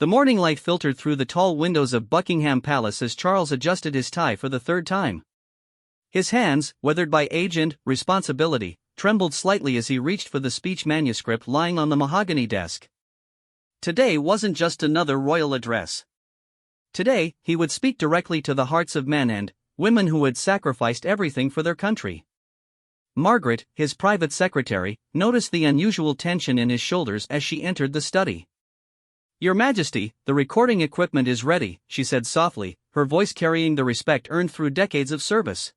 The morning light filtered through the tall windows of Buckingham Palace as Charles adjusted his tie for the third time. His hands, weathered by age and responsibility, trembled slightly as he reached for the speech manuscript lying on the mahogany desk. Today wasn't just another royal address. Today, he would speak directly to the hearts of men and women who had sacrificed everything for their country. Margaret, his private secretary, noticed the unusual tension in his shoulders as she entered the study. "Your Majesty, the recording equipment is ready," she said softly, her voice carrying the respect earned through decades of service.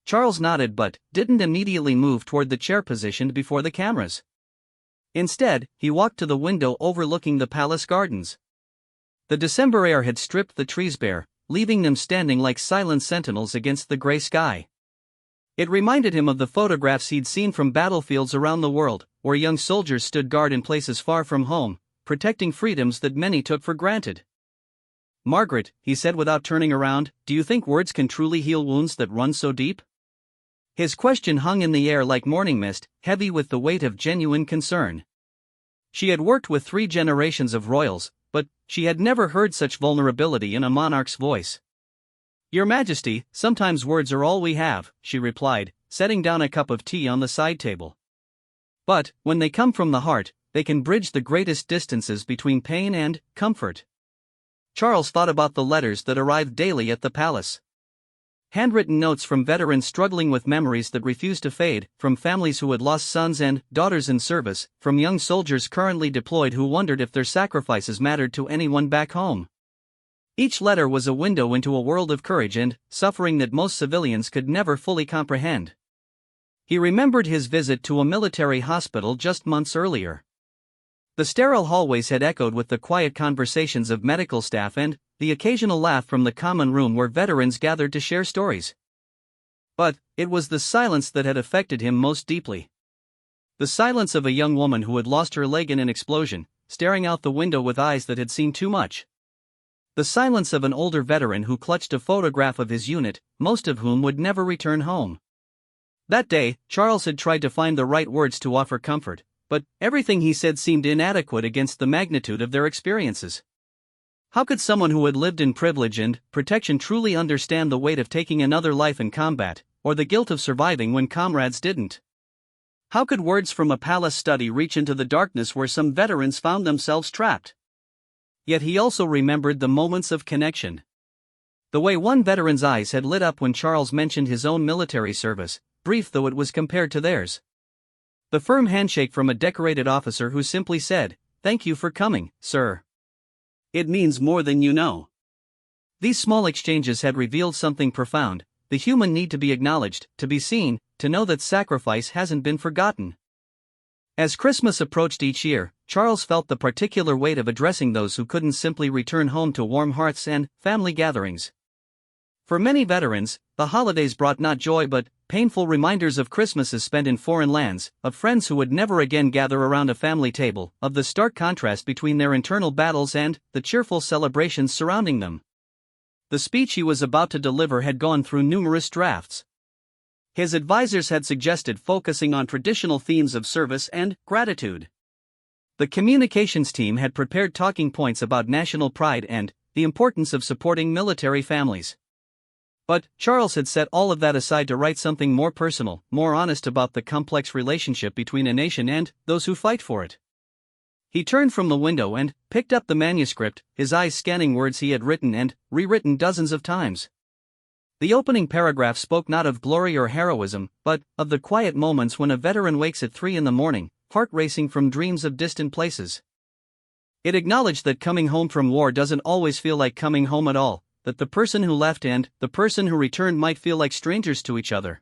Charles nodded but didn't immediately move toward the chair positioned before the cameras. Instead, he walked to the window overlooking the palace gardens. The December air had stripped the trees bare, leaving them standing like silent sentinels against the gray sky. It reminded him of the photographs he'd seen from battlefields around the world, where young soldiers stood guard in places far from home, protecting freedoms that many took for granted. "Margaret," he said without turning around, "do you think words can truly heal wounds that run so deep?" His question hung in the air like morning mist, heavy with the weight of genuine concern. She had worked with 3 generations of royals, but she had never heard such vulnerability in a monarch's voice. "Your Majesty, sometimes words are all we have," she replied, setting down a cup of tea on the side table. "But, when they come from the heart, they can bridge the greatest distances between pain and comfort." Charles thought about the letters that arrived daily at the palace. Handwritten notes from veterans struggling with memories that refused to fade, from families who had lost sons and daughters in service, from young soldiers currently deployed who wondered if their sacrifices mattered to anyone back home. Each letter was a window into a world of courage and suffering that most civilians could never fully comprehend. He remembered his visit to a military hospital just months earlier. The sterile hallways had echoed with the quiet conversations of medical staff and the occasional laugh from the common room where veterans gathered to share stories. But it was the silence that had affected him most deeply. The silence of a young woman who had lost her leg in an explosion, staring out the window with eyes that had seen too much. The silence of an older veteran who clutched a photograph of his unit, most of whom would never return home. That day, Charles had tried to find the right words to offer comfort, but everything he said seemed inadequate against the magnitude of their experiences. How could someone who had lived in privilege and protection truly understand the weight of taking another life in combat, or the guilt of surviving when comrades didn't? How could words from a palace study reach into the darkness where some veterans found themselves trapped? Yet he also remembered the moments of connection. The way one veteran's eyes had lit up when Charles mentioned his own military service, brief though it was compared to theirs. The firm handshake from a decorated officer who simply said, "Thank you for coming, sir. It means more than you know." These small exchanges had revealed something profound: the human need to be acknowledged, to be seen, to know that sacrifice hasn't been forgotten. As Christmas approached each year, Charles felt the particular weight of addressing those who couldn't simply return home to warm hearths and family gatherings. For many veterans, the holidays brought not joy but painful reminders of Christmases spent in foreign lands, of friends who would never again gather around a family table, of the stark contrast between their internal battles and the cheerful celebrations surrounding them. The speech he was about to deliver had gone through numerous drafts. His advisors had suggested focusing on traditional themes of service and gratitude. The communications team had prepared talking points about national pride and the importance of supporting military families. But Charles had set all of that aside to write something more personal, more honest about the complex relationship between a nation and those who fight for it. He turned from the window and picked up the manuscript, his eyes scanning words he had written and rewritten dozens of times. The opening paragraph spoke not of glory or heroism, but of the quiet moments when a veteran wakes at 3 a.m, heart racing from dreams of distant places. It acknowledged that coming home from war doesn't always feel like coming home at all, that the person who left and the person who returned might feel like strangers to each other.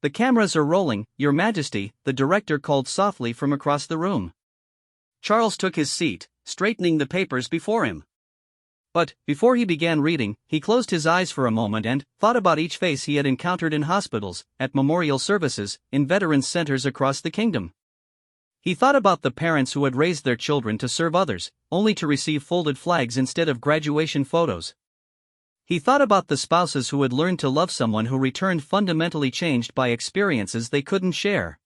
"The cameras are rolling, Your Majesty," the director called softly from across the room. Charles took his seat, straightening the papers before him. But, before he began reading, he closed his eyes for a moment and thought about each face he had encountered in hospitals, at memorial services, in veterans' centers across the kingdom. He thought about the parents who had raised their children to serve others, only to receive folded flags instead of graduation photos. He thought about the spouses who had learned to love someone who returned fundamentally changed by experiences they couldn't share.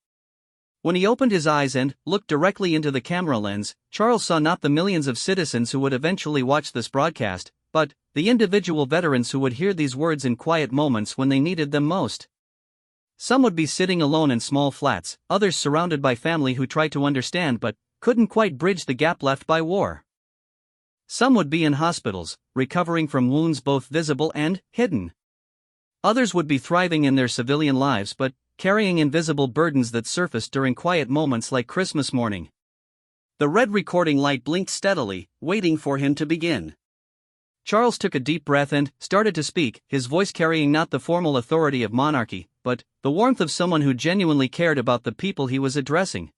When he opened his eyes and looked directly into the camera lens, Charles saw not the millions of citizens who would eventually watch this broadcast, but the individual veterans who would hear these words in quiet moments when they needed them most. Some would be sitting alone in small flats, others surrounded by family who tried to understand but couldn't quite bridge the gap left by war. Some would be in hospitals, recovering from wounds both visible and hidden. Others would be thriving in their civilian lives but carrying invisible burdens that surfaced during quiet moments like Christmas morning. The red recording light blinked steadily, waiting for him to begin. Charles took a deep breath and started to speak, his voice carrying not the formal authority of monarchy, but the warmth of someone who genuinely cared about the people he was addressing.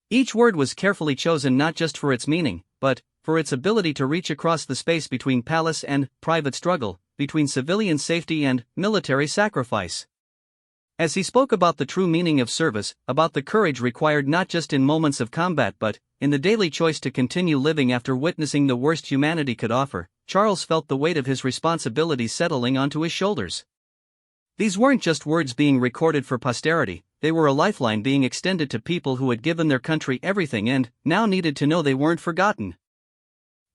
Each word was carefully chosen not just for its meaning, but for its ability to reach across the space between palace and private struggle, between civilian safety and military sacrifice. As he spoke about the true meaning of service, about the courage required not just in moments of combat but in the daily choice to continue living after witnessing the worst humanity could offer, Charles felt the weight of his responsibility settling onto his shoulders. These weren't just words being recorded for posterity, they were a lifeline being extended to people who had given their country everything and now needed to know they weren't forgotten.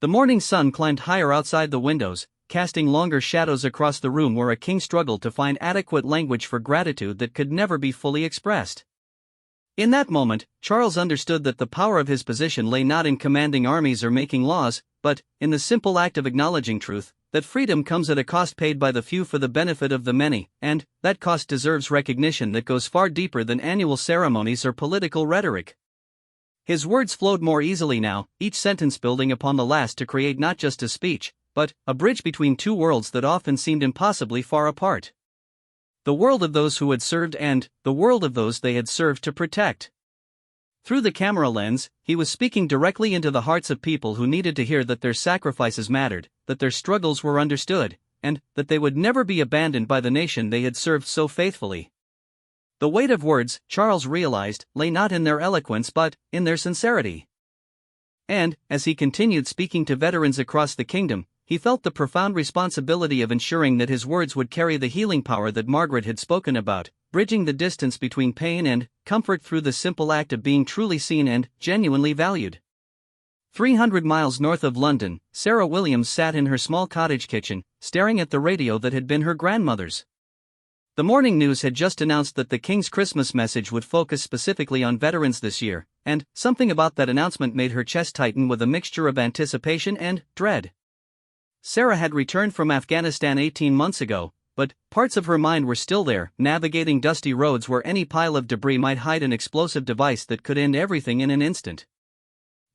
The morning sun climbed higher outside the windows, casting longer shadows across the room where a king struggled to find adequate language for gratitude that could never be fully expressed. In that moment, Charles understood that the power of his position lay not in commanding armies or making laws, but in the simple act of acknowledging truth, that freedom comes at a cost paid by the few for the benefit of the many, and that cost deserves recognition that goes far deeper than annual ceremonies or political rhetoric. His words flowed more easily now, each sentence building upon the last to create not just a speech, but a bridge between two worlds that often seemed impossibly far apart. The world of those who had served and the world of those they had served to protect. Through the camera lens, he was speaking directly into the hearts of people who needed to hear that their sacrifices mattered, that their struggles were understood, and that they would never be abandoned by the nation they had served so faithfully. The weight of words, Charles realized, lay not in their eloquence but in their sincerity. And, as he continued speaking to veterans across the kingdom, he felt the profound responsibility of ensuring that his words would carry the healing power that Margaret had spoken about, bridging the distance between pain and comfort through the simple act of being truly seen and genuinely valued. 300 miles north of London, Sarah Williams sat in her small cottage kitchen, staring at the radio that had been her grandmother's. The morning news had just announced that the King's Christmas message would focus specifically on veterans this year, and something about that announcement made her chest tighten with a mixture of anticipation and dread. Sarah had returned from Afghanistan 18 months ago, but parts of her mind were still there, navigating dusty roads where any pile of debris might hide an explosive device that could end everything in an instant.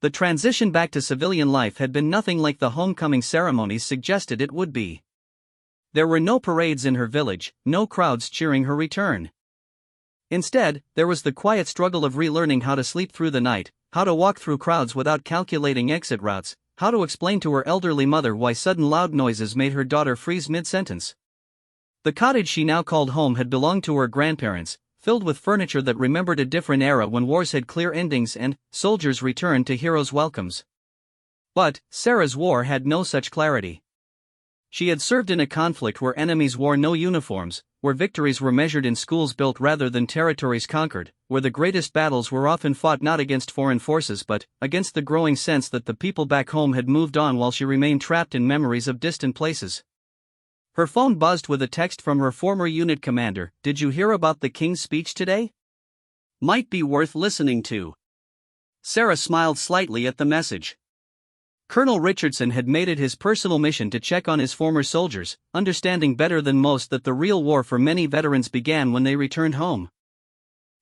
The transition back to civilian life had been nothing like the homecoming ceremonies suggested it would be. There were no parades in her village, no crowds cheering her return. Instead, there was the quiet struggle of relearning how to sleep through the night, how to walk through crowds without calculating exit routes, how to explain to her elderly mother why sudden loud noises made her daughter freeze mid-sentence. The cottage she now called home had belonged to her grandparents, filled with furniture that remembered a different era when wars had clear endings and soldiers returned to heroes' welcomes. But Sarah's war had no such clarity. She had served in a conflict where enemies wore no uniforms, where victories were measured in schools built rather than territories conquered, where the greatest battles were often fought not against foreign forces but against the growing sense that the people back home had moved on while she remained trapped in memories of distant places. Her phone buzzed with a text from her former unit commander. "Did you hear about the King's speech today? Might be worth listening to." Sarah smiled slightly at the message. Colonel Richardson had made it his personal mission to check on his former soldiers, understanding better than most that the real war for many veterans began when they returned home.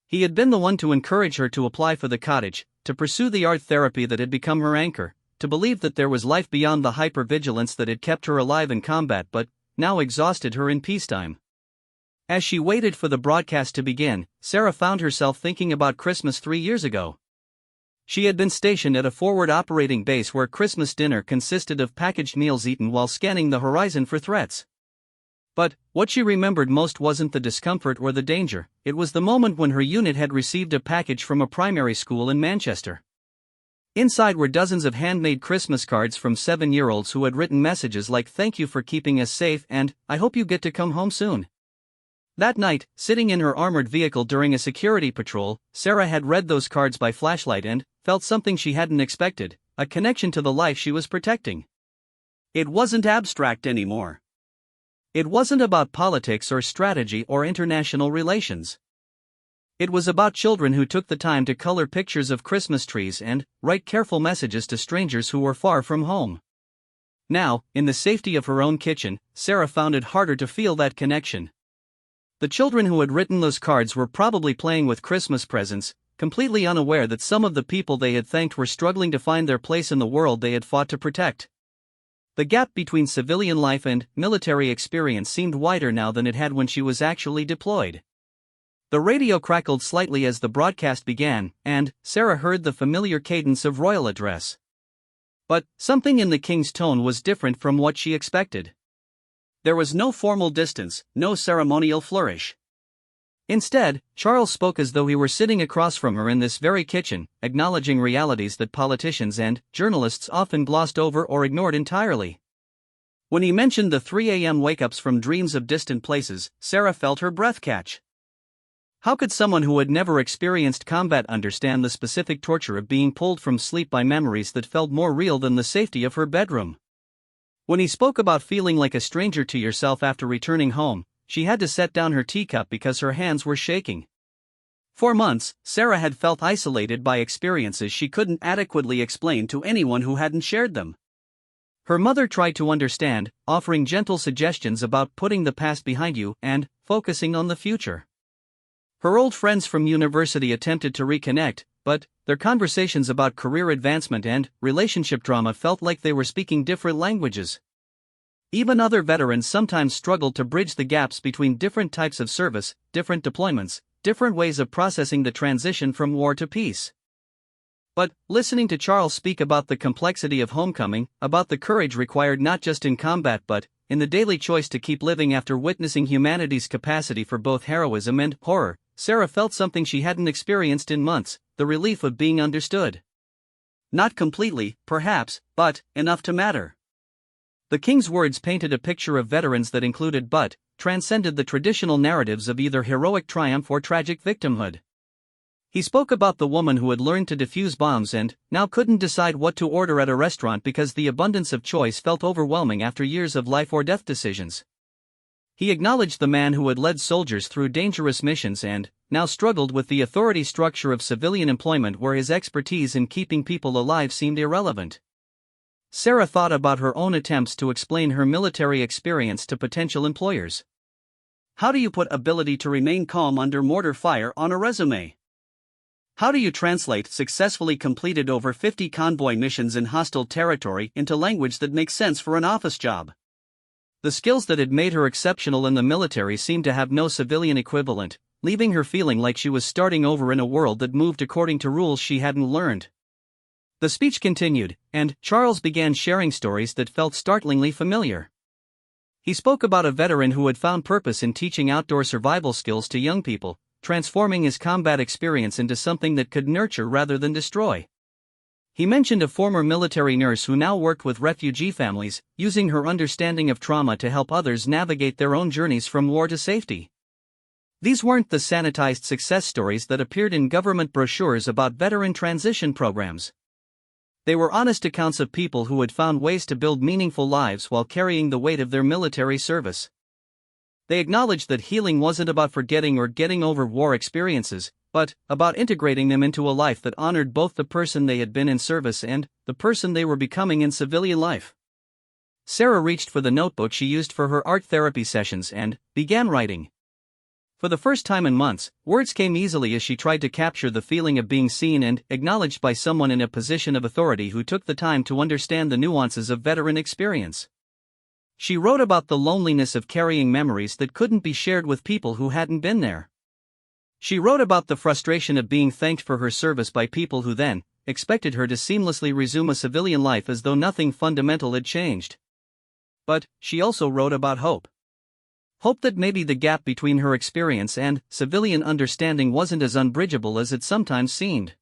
He had been the one to encourage her to apply for the cottage, to pursue the art therapy that had become her anchor, to believe that there was life beyond the hypervigilance that had kept her alive in combat but now exhausted her in peacetime. As she waited for the broadcast to begin, Sarah found herself thinking about Christmas 3 years ago. She had been stationed at a forward operating base where Christmas dinner consisted of packaged meals eaten while scanning the horizon for threats. But what she remembered most wasn't the discomfort or the danger, it was the moment when her unit had received a package from a primary school in Manchester. Inside were dozens of handmade Christmas cards from 7-year-olds who had written messages like "Thank you for keeping us safe" and "I hope you get to come home soon." That night, sitting in her armored vehicle during a security patrol, Sarah had read those cards by flashlight and felt something she hadn't expected, a connection to the life she was protecting. It wasn't abstract anymore. It wasn't about politics or strategy or international relations. It was about children who took the time to color pictures of Christmas trees and write careful messages to strangers who were far from home. Now, in the safety of her own kitchen, Sarah found it harder to feel that connection. The children who had written those cards were probably playing with Christmas presents, completely unaware that some of the people they had thanked were struggling to find their place in the world they had fought to protect. The gap between civilian life and military experience seemed wider now than it had when she was actually deployed. The radio crackled slightly as the broadcast began, and Sarah heard the familiar cadence of royal address. But something in the king's tone was different from what she expected. There was no formal distance, no ceremonial flourish. Instead, Charles spoke as though he were sitting across from her in this very kitchen, acknowledging realities that politicians and journalists often glossed over or ignored entirely. When he mentioned the 3 a.m. wake-ups from dreams of distant places, Sarah felt her breath catch. How could someone who had never experienced combat understand the specific torture of being pulled from sleep by memories that felt more real than the safety of her bedroom? When he spoke about feeling like a stranger to yourself after returning home, she had to set down her teacup because her hands were shaking. For months, Sarah had felt isolated by experiences she couldn't adequately explain to anyone who hadn't shared them. Her mother tried to understand, offering gentle suggestions about putting the past behind you and focusing on the future. Her old friends from university attempted to reconnect, but their conversations about career advancement and relationship drama felt like they were speaking different languages. Even other veterans sometimes struggled to bridge the gaps between different types of service, different deployments, different ways of processing the transition from war to peace. But listening to Charles speak about the complexity of homecoming, about the courage required not just in combat but in the daily choice to keep living after witnessing humanity's capacity for both heroism and horror, Sarah felt something she hadn't experienced in months, the relief of being understood. Not completely, perhaps, but enough to matter. The king's words painted a picture of veterans that included but transcended the traditional narratives of either heroic triumph or tragic victimhood. He spoke about the woman who had learned to defuse bombs and now couldn't decide what to order at a restaurant because the abundance of choice felt overwhelming after years of life or death decisions. He acknowledged the man who had led soldiers through dangerous missions and now struggled with the authority structure of civilian employment where his expertise in keeping people alive seemed irrelevant. Sarah thought about her own attempts to explain her military experience to potential employers. How do you put ability to remain calm under mortar fire on a resume? How do you translate successfully completed over 50 convoy missions in hostile territory into language that makes sense for an office job? The skills that had made her exceptional in the military seemed to have no civilian equivalent, leaving her feeling like she was starting over in a world that moved according to rules she hadn't learned. The speech continued, and Charles began sharing stories that felt startlingly familiar. He spoke about a veteran who had found purpose in teaching outdoor survival skills to young people, transforming his combat experience into something that could nurture rather than destroy. He mentioned a former military nurse who now worked with refugee families, using her understanding of trauma to help others navigate their own journeys from war to safety. These weren't the sanitized success stories that appeared in government brochures about veteran transition programs. They were honest accounts of people who had found ways to build meaningful lives while carrying the weight of their military service. They acknowledged that healing wasn't about forgetting or getting over war experiences, but about integrating them into a life that honored both the person they had been in service and the person they were becoming in civilian life. Sarah reached for the notebook she used for her art therapy sessions and began writing. For the first time in months, words came easily as she tried to capture the feeling of being seen and acknowledged by someone in a position of authority who took the time to understand the nuances of veteran experience. She wrote about the loneliness of carrying memories that couldn't be shared with people who hadn't been there. She wrote about the frustration of being thanked for her service by people who then expected her to seamlessly resume a civilian life as though nothing fundamental had changed. But she also wrote about hope. Hope that maybe the gap between her experience and civilian understanding wasn't as unbridgeable as it sometimes seemed.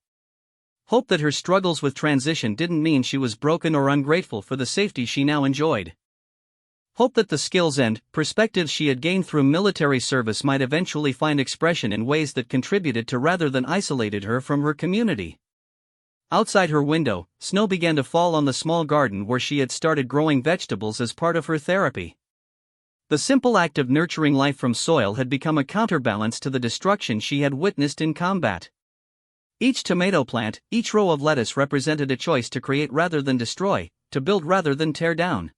Hope that her struggles with transition didn't mean she was broken or ungrateful for the safety she now enjoyed. hoped that the skills and perspectives she had gained through military service might eventually find expression in ways that contributed to rather than isolated her from her community. Outside her window, snow began to fall on the small garden where she had started growing vegetables as part of her therapy. The simple act of nurturing life from soil had become a counterbalance to the destruction she had witnessed in combat. Each tomato plant, each row of lettuce represented a choice to create rather than destroy, to build rather than tear down.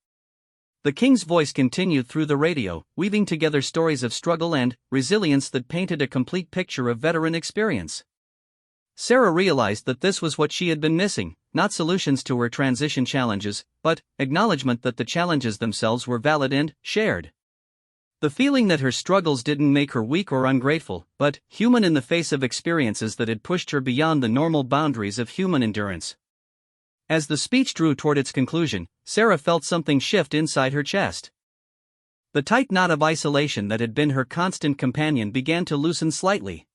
The king's voice continued through the radio, weaving together stories of struggle and resilience that painted a complete picture of veteran experience. Sarah realized that this was what she had been missing, not solutions to her transition challenges, but acknowledgement that the challenges themselves were valid and shared. The feeling that her struggles didn't make her weak or ungrateful, but human in the face of experiences that had pushed her beyond the normal boundaries of human endurance. As the speech drew toward its conclusion, Sarah felt something shift inside her chest. The tight knot of isolation that had been her constant companion began to loosen slightly.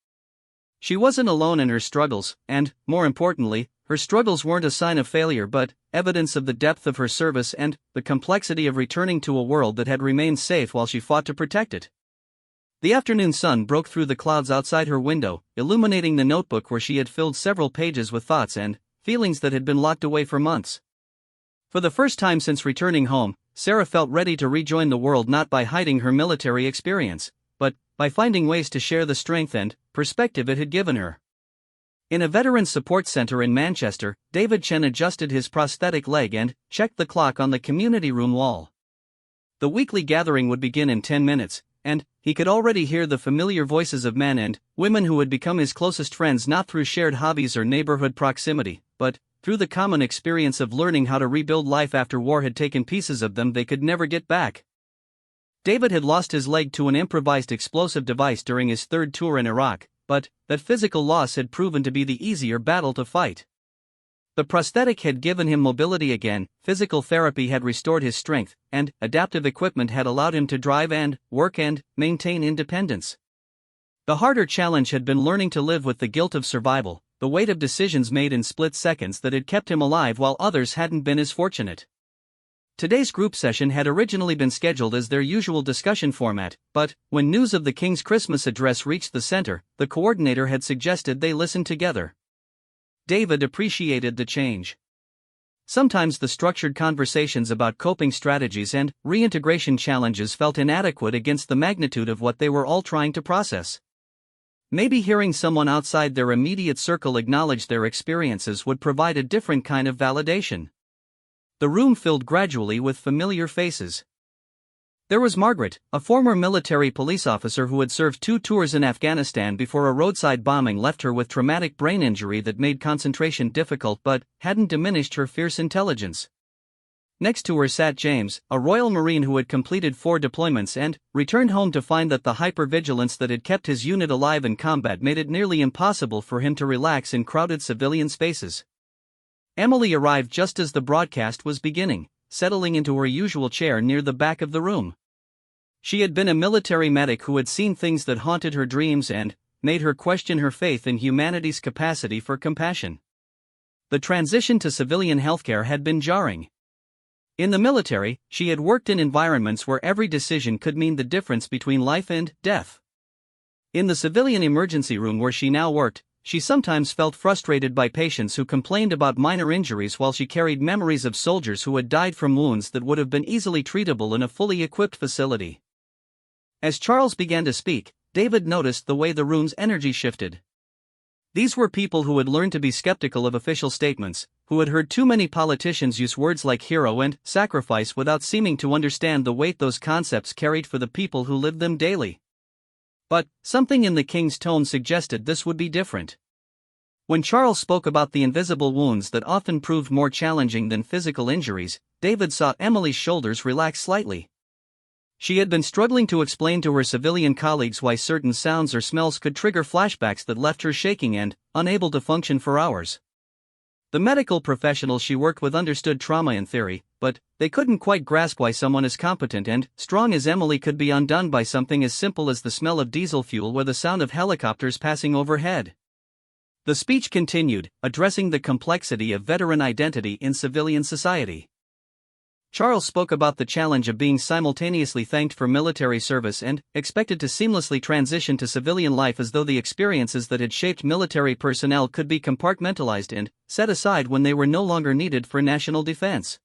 She wasn't alone in her struggles, and, more importantly, her struggles weren't a sign of failure but evidence of the depth of her service and the complexity of returning to a world that had remained safe while she fought to protect it. The afternoon sun broke through the clouds outside her window, illuminating the notebook where she had filled several pages with thoughts and feelings that had been locked away for months. For the first time since returning home, Sarah felt ready to rejoin the world not by hiding her military experience, but by finding ways to share the strength and perspective it had given her. In a veterans support center in Manchester, David Chen adjusted his prosthetic leg and checked the clock on the community room wall. The weekly gathering would begin in 10 minutes, and he could already hear the familiar voices of men and women who had become his closest friends not through shared hobbies or neighborhood proximity, but through the common experience of learning how to rebuild life after war had taken pieces of them they could never get back. David had lost his leg to an improvised explosive device during his third tour in Iraq, but that physical loss had proven to be the easier battle to fight. The prosthetic had given him mobility again, physical therapy had restored his strength, and adaptive equipment had allowed him to drive and work and maintain independence. The harder challenge had been learning to live with the guilt of survival, the weight of decisions made in split seconds that had kept him alive while others hadn't been as fortunate. Today's group session had originally been scheduled as their usual discussion format, but when news of the King's Christmas address reached the center, the coordinator had suggested they listen together. David appreciated the change. Sometimes the structured conversations about coping strategies and reintegration challenges felt inadequate against the magnitude of what they were all trying to process. Maybe hearing someone outside their immediate circle acknowledge their experiences would provide a different kind of validation. The room filled gradually with familiar faces. There was Margaret, a former military police officer who had served 2 tours in Afghanistan before a roadside bombing left her with traumatic brain injury that made concentration difficult but hadn't diminished her fierce intelligence. Next to her sat James, a Royal Marine who had completed 4 deployments and returned home to find that the hypervigilance that had kept his unit alive in combat made it nearly impossible for him to relax in crowded civilian spaces. Emily arrived just as the broadcast was beginning, settling into her usual chair near the back of the room. She had been a military medic who had seen things that haunted her dreams and made her question her faith in humanity's capacity for compassion. The transition to civilian healthcare had been jarring. In the military, she had worked in environments where every decision could mean the difference between life and death. In the civilian emergency room where she now worked, she sometimes felt frustrated by patients who complained about minor injuries while she carried memories of soldiers who had died from wounds that would have been easily treatable in a fully equipped facility. As Charles began to speak, David noticed the way the room's energy shifted. These were people who had learned to be skeptical of official statements, who had heard too many politicians use words like hero and sacrifice without seeming to understand the weight those concepts carried for the people who lived them daily. But something in the king's tone suggested this would be different. When Charles spoke about the invisible wounds that often proved more challenging than physical injuries, David saw Emily's shoulders relax slightly. She had been struggling to explain to her civilian colleagues why certain sounds or smells could trigger flashbacks that left her shaking and unable to function for hours. The medical professionals she worked with understood trauma in theory, but they couldn't quite grasp why someone as competent and strong as Emily could be undone by something as simple as the smell of diesel fuel or the sound of helicopters passing overhead. The speech continued, addressing the complexity of veteran identity in civilian society. Charles spoke about the challenge of being simultaneously thanked for military service and expected to seamlessly transition to civilian life, as though the experiences that had shaped military personnel could be compartmentalized and set aside when they were no longer needed for national defense.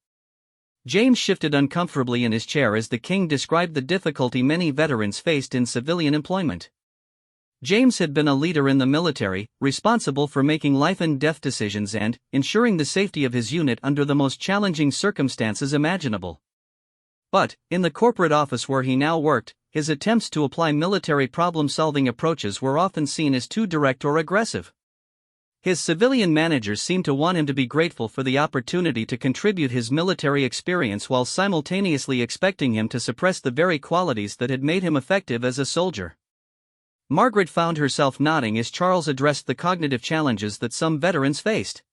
James shifted uncomfortably in his chair as the king described the difficulty many veterans faced in civilian employment. James had been a leader in the military, responsible for making life-and-death decisions and ensuring the safety of his unit under the most challenging circumstances imaginable. But, in the corporate office where he now worked, his attempts to apply military problem-solving approaches were often seen as too direct or aggressive. His civilian managers seemed to want him to be grateful for the opportunity to contribute his military experience while simultaneously expecting him to suppress the very qualities that had made him effective as a soldier. Margaret found herself nodding as Charles addressed the cognitive challenges that some veterans faced.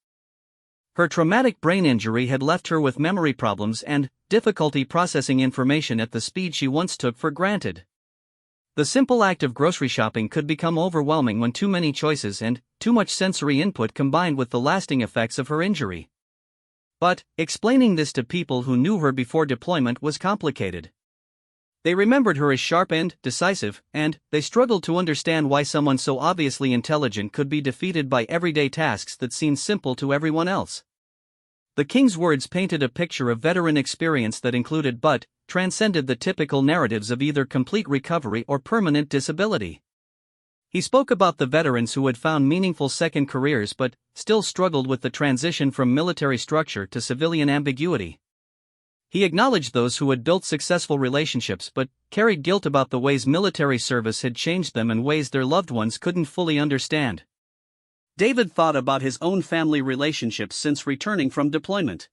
Her traumatic brain injury had left her with memory problems and difficulty processing information at the speed she once took for granted. The simple act of grocery shopping could become overwhelming when too many choices and too much sensory input combined with the lasting effects of her injury. But explaining this to people who knew her before deployment was complicated. They remembered her as sharp and decisive, and they struggled to understand why someone so obviously intelligent could be defeated by everyday tasks that seemed simple to everyone else. The king's words painted a picture of veteran experience that included but transcended the typical narratives of either complete recovery or permanent disability. He spoke about the veterans who had found meaningful second careers but still struggled with the transition from military structure to civilian ambiguity. He acknowledged those who had built successful relationships but carried guilt about the ways military service had changed them in ways their loved ones couldn't fully understand. David thought about his own family relationships since returning from deployment.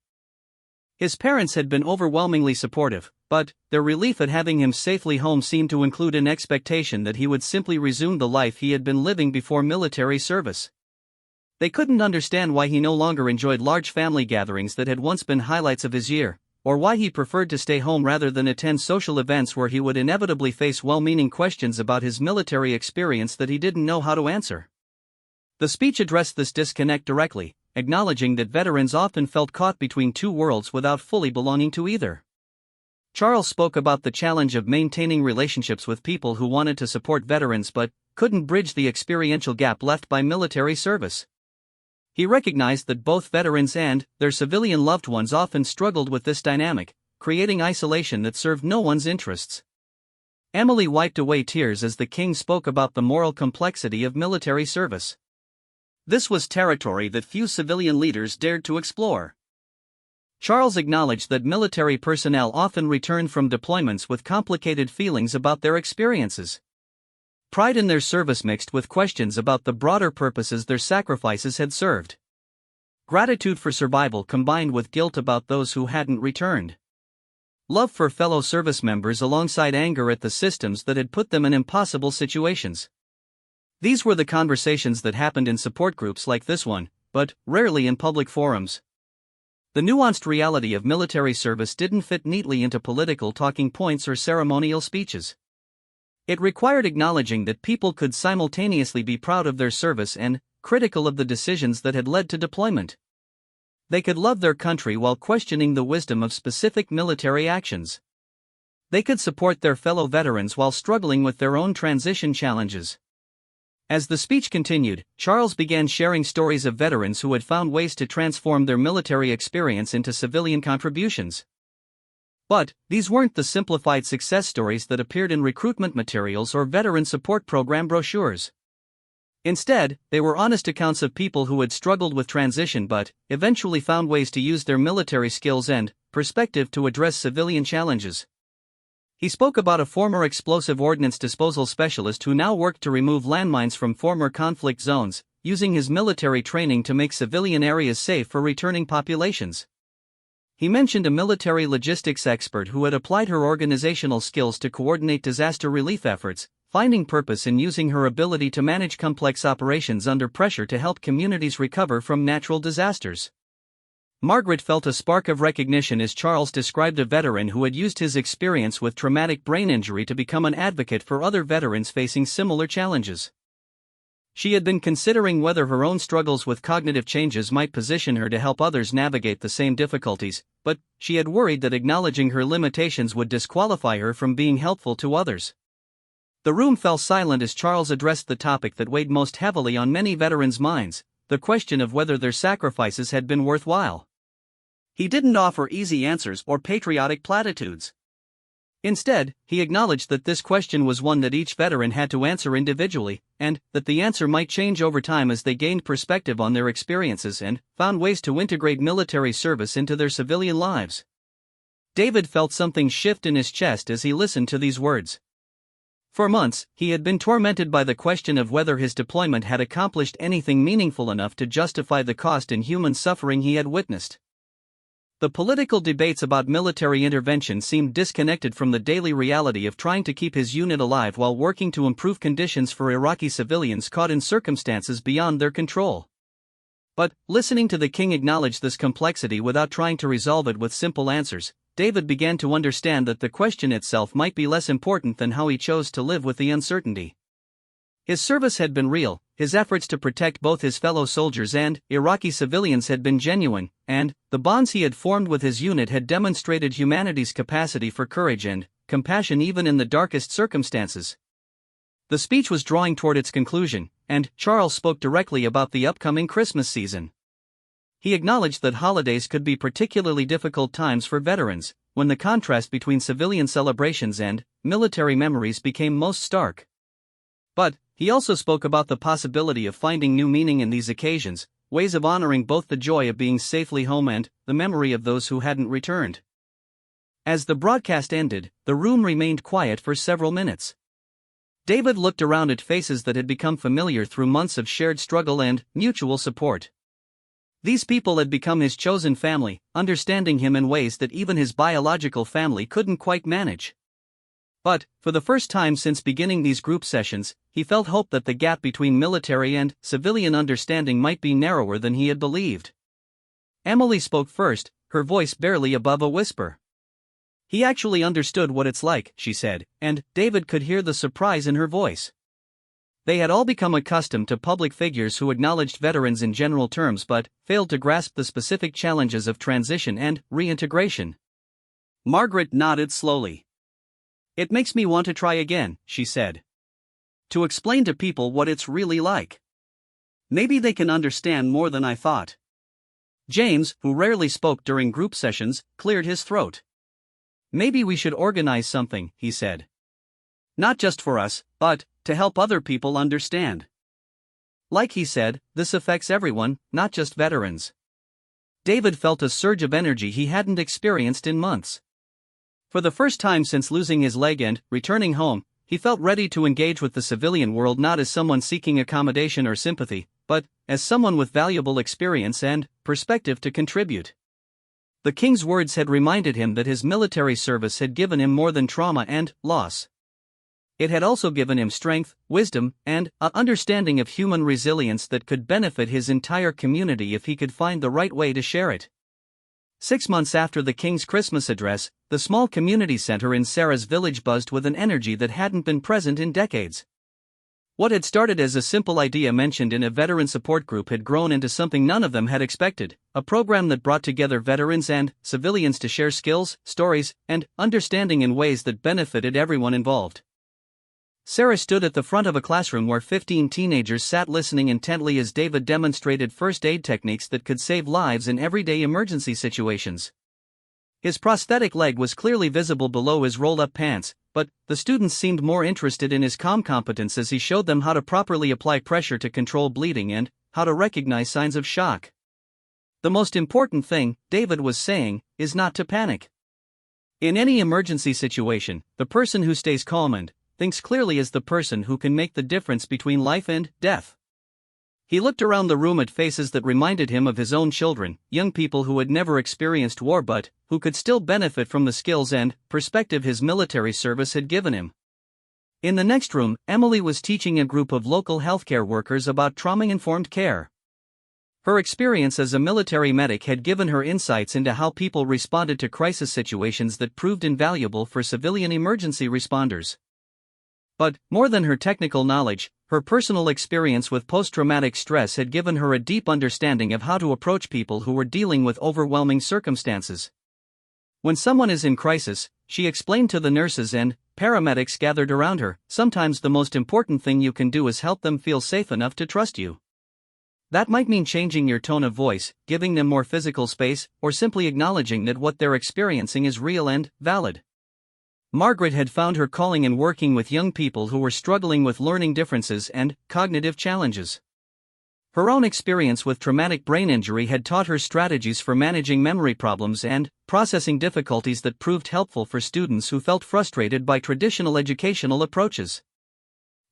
His parents had been overwhelmingly supportive, but their relief at having him safely home seemed to include an expectation that he would simply resume the life he had been living before military service. They couldn't understand why he no longer enjoyed large family gatherings that had once been highlights of his year, or why he preferred to stay home rather than attend social events where he would inevitably face well-meaning questions about his military experience that he didn't know how to answer. The speech addressed this disconnect directly, acknowledging that veterans often felt caught between two worlds without fully belonging to either. Charles spoke about the challenge of maintaining relationships with people who wanted to support veterans but couldn't bridge the experiential gap left by military service. He recognized that both veterans and their civilian loved ones often struggled with this dynamic, creating isolation that served no one's interests. Emily wiped away tears as the king spoke about the moral complexity of military service. This was territory that few civilian leaders dared to explore. Charles acknowledged that military personnel often returned from deployments with complicated feelings about their experiences. Pride in their service mixed with questions about the broader purposes their sacrifices had served. Gratitude for survival combined with guilt about those who hadn't returned. Love for fellow service members alongside anger at the systems that had put them in impossible situations. These were the conversations that happened in support groups like this one, but rarely in public forums. The nuanced reality of military service didn't fit neatly into political talking points or ceremonial speeches. It required acknowledging that people could simultaneously be proud of their service and critical of the decisions that had led to deployment. They could love their country while questioning the wisdom of specific military actions. They could support their fellow veterans while struggling with their own transition challenges. As the speech continued, Charles began sharing stories of veterans who had found ways to transform their military experience into civilian contributions. But these weren't the simplified success stories that appeared in recruitment materials or veteran support program brochures. Instead, they were honest accounts of people who had struggled with transition but eventually found ways to use their military skills and perspective to address civilian challenges. He spoke about a former explosive ordnance disposal specialist who now worked to remove landmines from former conflict zones, using his military training to make civilian areas safe for returning populations. He mentioned a military logistics expert who had applied her organizational skills to coordinate disaster relief efforts, finding purpose in using her ability to manage complex operations under pressure to help communities recover from natural disasters. Margaret felt a spark of recognition as Charles described a veteran who had used his experience with traumatic brain injury to become an advocate for other veterans facing similar challenges. She had been considering whether her own struggles with cognitive changes might position her to help others navigate the same difficulties, but she had worried that acknowledging her limitations would disqualify her from being helpful to others. The room fell silent as Charles addressed the topic that weighed most heavily on many veterans' minds, the question of whether their sacrifices had been worthwhile. He didn't offer easy answers or patriotic platitudes. Instead, he acknowledged that this question was one that each veteran had to answer individually, and that the answer might change over time as they gained perspective on their experiences and found ways to integrate military service into their civilian lives. David felt something shift in his chest as he listened to these words. For months, he had been tormented by the question of whether his deployment had accomplished anything meaningful enough to justify the cost in human suffering he had witnessed. The political debates about military intervention seemed disconnected from the daily reality of trying to keep his unit alive while working to improve conditions for Iraqi civilians caught in circumstances beyond their control. But, listening to the king acknowledge this complexity without trying to resolve it with simple answers, David began to understand that the question itself might be less important than how he chose to live with the uncertainty. His service had been real, his efforts to protect both his fellow soldiers and Iraqi civilians had been genuine, and the bonds he had formed with his unit had demonstrated humanity's capacity for courage and compassion even in the darkest circumstances. The speech was drawing toward its conclusion, and Charles spoke directly about the upcoming Christmas season. He acknowledged that holidays could be particularly difficult times for veterans, when the contrast between civilian celebrations and military memories became most stark. But he also spoke about the possibility of finding new meaning in these occasions, ways of honoring both the joy of being safely home and the memory of those who hadn't returned. As the broadcast ended, the room remained quiet for several minutes. David looked around at faces that had become familiar through months of shared struggle and mutual support. These people had become his chosen family, understanding him in ways that even his biological family couldn't quite manage. But, for the first time since beginning these group sessions, he felt hope that the gap between military and civilian understanding might be narrower than he had believed. Emily spoke first, her voice barely above a whisper. He actually understood what it's like, she said, and David could hear the surprise in her voice. They had all become accustomed to public figures who acknowledged veterans in general terms but failed to grasp the specific challenges of transition and reintegration. Margaret nodded slowly. "It makes me want to try again," she said. "To explain to people what it's really like. Maybe they can understand more than I thought." James, who rarely spoke during group sessions, cleared his throat. "Maybe we should organize something," he said. "Not just for us, but to help other people understand." Like he said, this affects everyone, not just veterans. David felt a surge of energy he hadn't experienced in months. For the first time since losing his leg and returning home, he felt ready to engage with the civilian world not as someone seeking accommodation or sympathy, but as someone with valuable experience and perspective to contribute. The king's words had reminded him that his military service had given him more than trauma and loss. It had also given him strength, wisdom, and an understanding of human resilience that could benefit his entire community if he could find the right way to share it. 6 months after the king's Christmas address, the small community center in Sarah's village buzzed with an energy that hadn't been present in decades. What had started as a simple idea mentioned in a veteran support group had grown into something none of them had expected, a program that brought together veterans and civilians to share skills, stories, and understanding in ways that benefited everyone involved. Sarah stood at the front of a classroom where 15 teenagers sat listening intently as David demonstrated first aid techniques that could save lives in everyday emergency situations. His prosthetic leg was clearly visible below his rolled-up pants, but the students seemed more interested in his calm competence as he showed them how to properly apply pressure to control bleeding and how to recognize signs of shock. The most important thing, David was saying, is not to panic. In any emergency situation, the person who stays calm and thinks clearly is the person who can make the difference between life and death. He looked around the room at faces that reminded him of his own children, young people who had never experienced war but who could still benefit from the skills and perspective his military service had given him. In the next room, Emily was teaching a group of local healthcare workers about trauma-informed care. Her experience as a military medic had given her insights into how people responded to crisis situations that proved invaluable for civilian emergency responders. But, more than her technical knowledge, her personal experience with post-traumatic stress had given her a deep understanding of how to approach people who were dealing with overwhelming circumstances. When someone is in crisis, she explained to the nurses and paramedics gathered around her, sometimes the most important thing you can do is help them feel safe enough to trust you. That might mean changing your tone of voice, giving them more physical space, or simply acknowledging that what they're experiencing is real and valid. Margaret had found her calling in working with young people who were struggling with learning differences and cognitive challenges. Her own experience with traumatic brain injury had taught her strategies for managing memory problems and processing difficulties that proved helpful for students who felt frustrated by traditional educational approaches.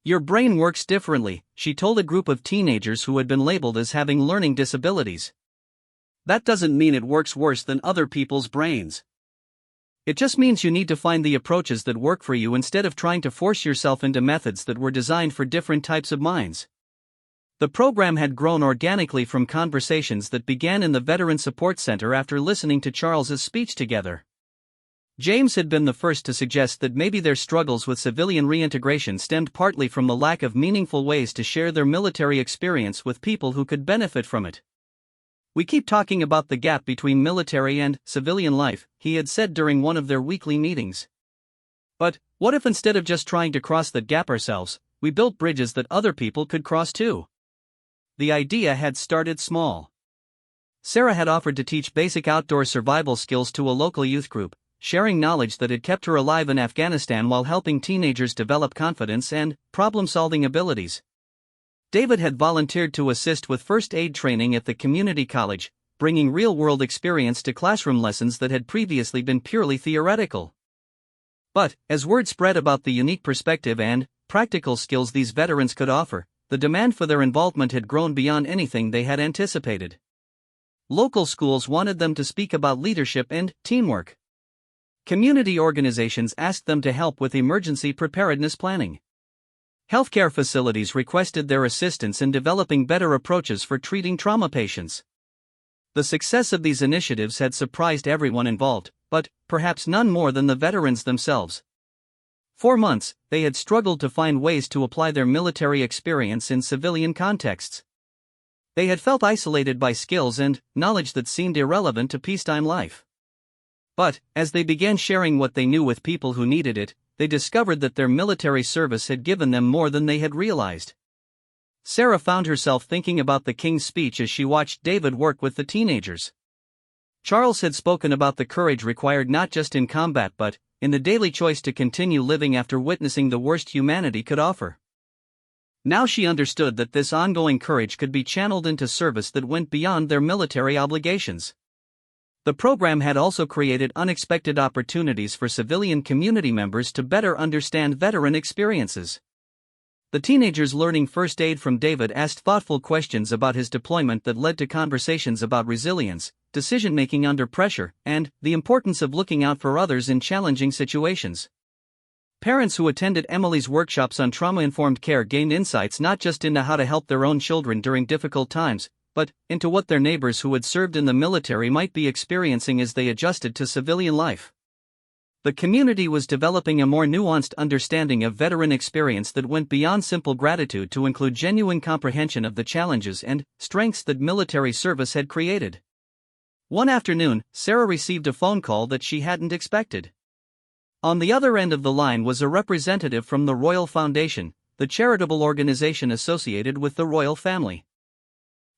"Your brain works differently," she told a group of teenagers who had been labeled as having learning disabilities. "That doesn't mean it works worse than other people's brains. It just means you need to find the approaches that work for you instead of trying to force yourself into methods that were designed for different types of minds." The program had grown organically from conversations that began in the Veteran Support Center after listening to Charles's speech together. James had been the first to suggest that maybe their struggles with civilian reintegration stemmed partly from the lack of meaningful ways to share their military experience with people who could benefit from it. "We keep talking about the gap between military and civilian life," he had said during one of their weekly meetings. "But what if instead of just trying to cross that gap ourselves, we built bridges that other people could cross too?" The idea had started small. Sarah had offered to teach basic outdoor survival skills to a local youth group, sharing knowledge that had kept her alive in Afghanistan while helping teenagers develop confidence and problem-solving abilities. David had volunteered to assist with first aid training at the community college, bringing real-world experience to classroom lessons that had previously been purely theoretical. But, as word spread about the unique perspective and practical skills these veterans could offer, the demand for their involvement had grown beyond anything they had anticipated. Local schools wanted them to speak about leadership and teamwork. Community organizations asked them to help with emergency preparedness planning. Healthcare facilities requested their assistance in developing better approaches for treating trauma patients. The success of these initiatives had surprised everyone involved, but perhaps none more than the veterans themselves. For months, they had struggled to find ways to apply their military experience in civilian contexts. They had felt isolated by skills and knowledge that seemed irrelevant to peacetime life. But, as they began sharing what they knew with people who needed it, they discovered that their military service had given them more than they had realized. Sarah found herself thinking about the King's speech as she watched David work with the teenagers. Charles had spoken about the courage required not just in combat but in the daily choice to continue living after witnessing the worst humanity could offer. Now she understood that this ongoing courage could be channeled into service that went beyond their military obligations. The program had also created unexpected opportunities for civilian community members to better understand veteran experiences. The teenagers learning first aid from David asked thoughtful questions about his deployment that led to conversations about resilience, decision-making under pressure, and the importance of looking out for others in challenging situations. Parents who attended Emily's workshops on trauma-informed care gained insights not just into how to help their own children during difficult times, but into what their neighbors who had served in the military might be experiencing as they adjusted to civilian life. The community was developing a more nuanced understanding of veteran experience that went beyond simple gratitude to include genuine comprehension of the challenges and strengths that military service had created. One afternoon, Sarah received a phone call that she hadn't expected. On the other end of the line was a representative from the Royal Foundation, the charitable organization associated with the royal family.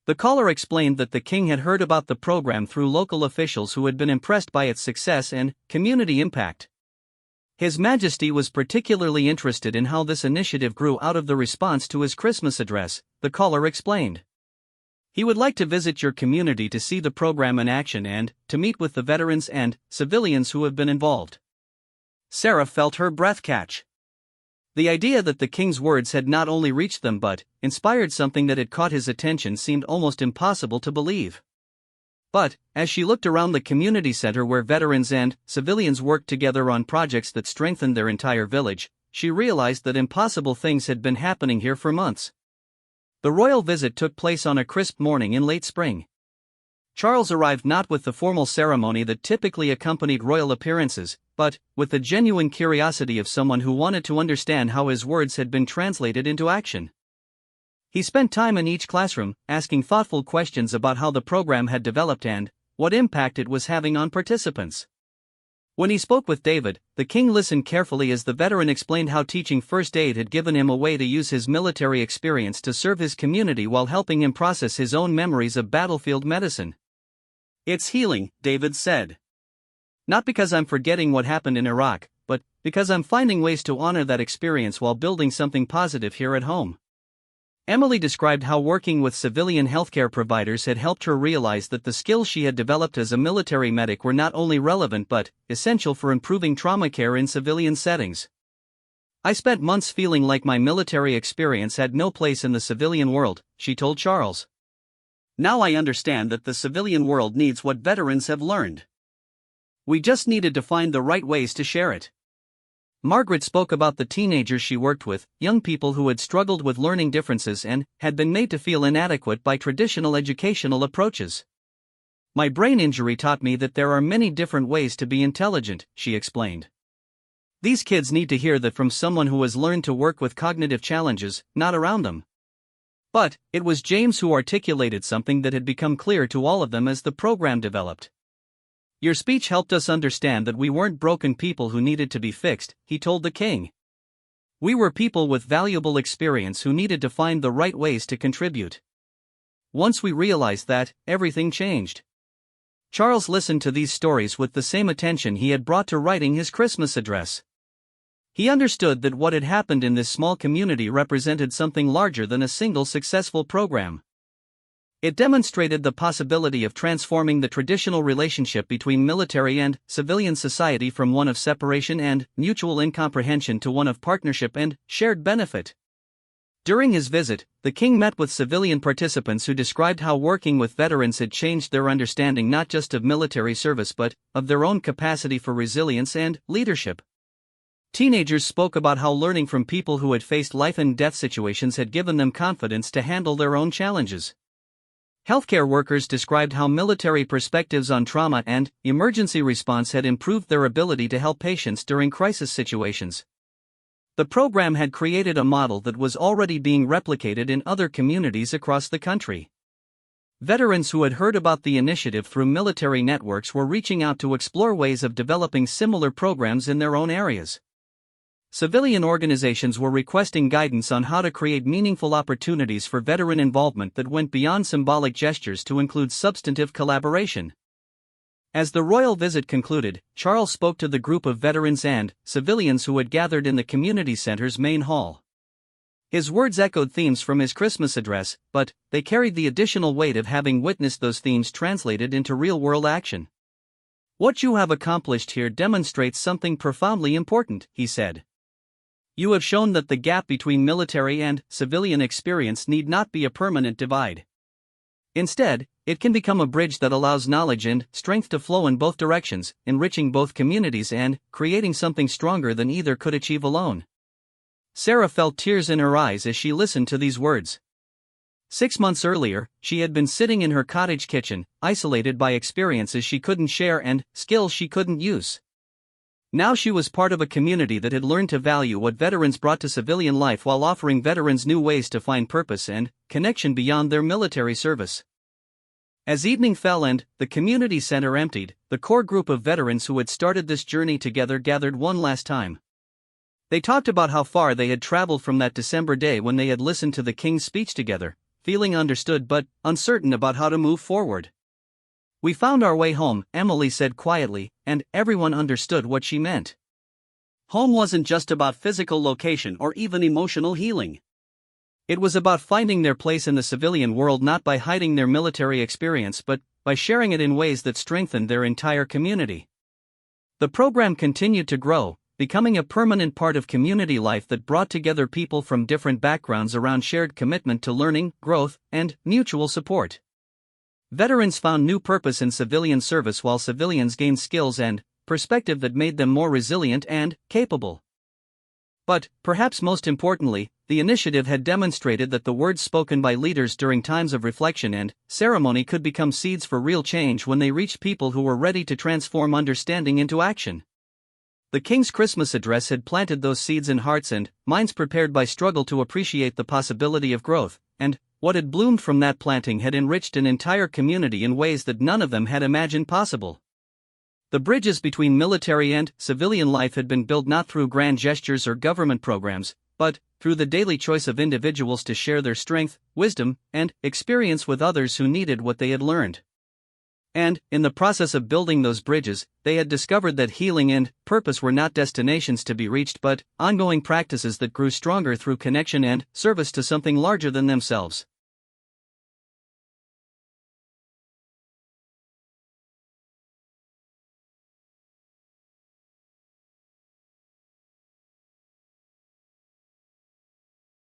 The caller explained that the king had heard about the program through local officials who had been impressed by its success and community impact. His Majesty was particularly interested in how this initiative grew out of the response to his Christmas address, the caller explained. He would like to visit your community to see the program in action and to meet with the veterans and civilians who have been involved. Sarah felt her breath catch. The idea that the king's words had not only reached them but inspired something that had caught his attention seemed almost impossible to believe. But, as she looked around the community center where veterans and civilians worked together on projects that strengthened their entire village, she realized that impossible things had been happening here for months. The royal visit took place on a crisp morning in late spring. Charles arrived not with the formal ceremony that typically accompanied royal appearances, but with the genuine curiosity of someone who wanted to understand how his words had been translated into action. He spent time in each classroom, asking thoughtful questions about how the program had developed and what impact it was having on participants. When he spoke with David, the king listened carefully as the veteran explained how teaching first aid had given him a way to use his military experience to serve his community while helping him process his own memories of battlefield medicine. "It's healing," David said. "Not because I'm forgetting what happened in Iraq, but because I'm finding ways to honor that experience while building something positive here at home." Emily described how working with civilian healthcare providers had helped her realize that the skills she had developed as a military medic were not only relevant but essential for improving trauma care in civilian settings. "I spent months feeling like my military experience had no place in the civilian world," she told Charles. "Now I understand that the civilian world needs what veterans have learned. We just needed to find the right ways to share it." Margaret spoke about the teenagers she worked with, young people who had struggled with learning differences and had been made to feel inadequate by traditional educational approaches. "My brain injury taught me that there are many different ways to be intelligent," she explained. "These kids need to hear that from someone who has learned to work with cognitive challenges, not around them." But it was James who articulated something that had become clear to all of them as the program developed. "Your speech helped us understand that we weren't broken people who needed to be fixed," he told the king. "We were people with valuable experience who needed to find the right ways to contribute. Once we realized that, everything changed." Charles listened to these stories with the same attention he had brought to writing his Christmas address. He understood that what had happened in this small community represented something larger than a single successful program. It demonstrated the possibility of transforming the traditional relationship between military and civilian society from one of separation and mutual incomprehension to one of partnership and shared benefit. During his visit, the king met with civilian participants who described how working with veterans had changed their understanding not just of military service but of their own capacity for resilience and leadership. Teenagers spoke about how learning from people who had faced life and death situations had given them confidence to handle their own challenges. Healthcare workers described how military perspectives on trauma and emergency response had improved their ability to help patients during crisis situations. The program had created a model that was already being replicated in other communities across the country. Veterans who had heard about the initiative through military networks were reaching out to explore ways of developing similar programs in their own areas. Civilian organizations were requesting guidance on how to create meaningful opportunities for veteran involvement that went beyond symbolic gestures to include substantive collaboration. As the royal visit concluded, Charles spoke to the group of veterans and civilians who had gathered in the community center's main hall. His words echoed themes from his Christmas address, but they carried the additional weight of having witnessed those themes translated into real-world action. "What you have accomplished here demonstrates something profoundly important," he said. "You have shown that the gap between military and civilian experience need not be a permanent divide. Instead, it can become a bridge that allows knowledge and strength to flow in both directions, enriching both communities and creating something stronger than either could achieve alone." Sarah felt tears in her eyes as she listened to these words. 6 months earlier, she had been sitting in her cottage kitchen, isolated by experiences she couldn't share and skills she couldn't use. Now she was part of a community that had learned to value what veterans brought to civilian life while offering veterans new ways to find purpose and connection beyond their military service. As evening fell and the community center emptied, the core group of veterans who had started this journey together gathered one last time. They talked about how far they had traveled from that December day when they had listened to the king's speech together, feeling understood but uncertain about how to move forward. "We found our way home," Emily said quietly, and everyone understood what she meant. Home wasn't just about physical location or even emotional healing. It was about finding their place in the civilian world not by hiding their military experience but by sharing it in ways that strengthened their entire community. The program continued to grow, becoming a permanent part of community life that brought together people from different backgrounds around shared commitment to learning, growth, and mutual support. Veterans found new purpose in civilian service while civilians gained skills and perspective that made them more resilient and capable. But, perhaps most importantly, the initiative had demonstrated that the words spoken by leaders during times of reflection and ceremony could become seeds for real change when they reached people who were ready to transform understanding into action. The king's Christmas address had planted those seeds in hearts and minds prepared by struggle to appreciate the possibility of growth, and what had bloomed from that planting had enriched an entire community in ways that none of them had imagined possible. The bridges between military and civilian life had been built not through grand gestures or government programs, but through the daily choice of individuals to share their strength, wisdom, and experience with others who needed what they had learned. And, in the process of building those bridges, they had discovered that healing and purpose were not destinations to be reached but ongoing practices that grew stronger through connection and service to something larger than themselves.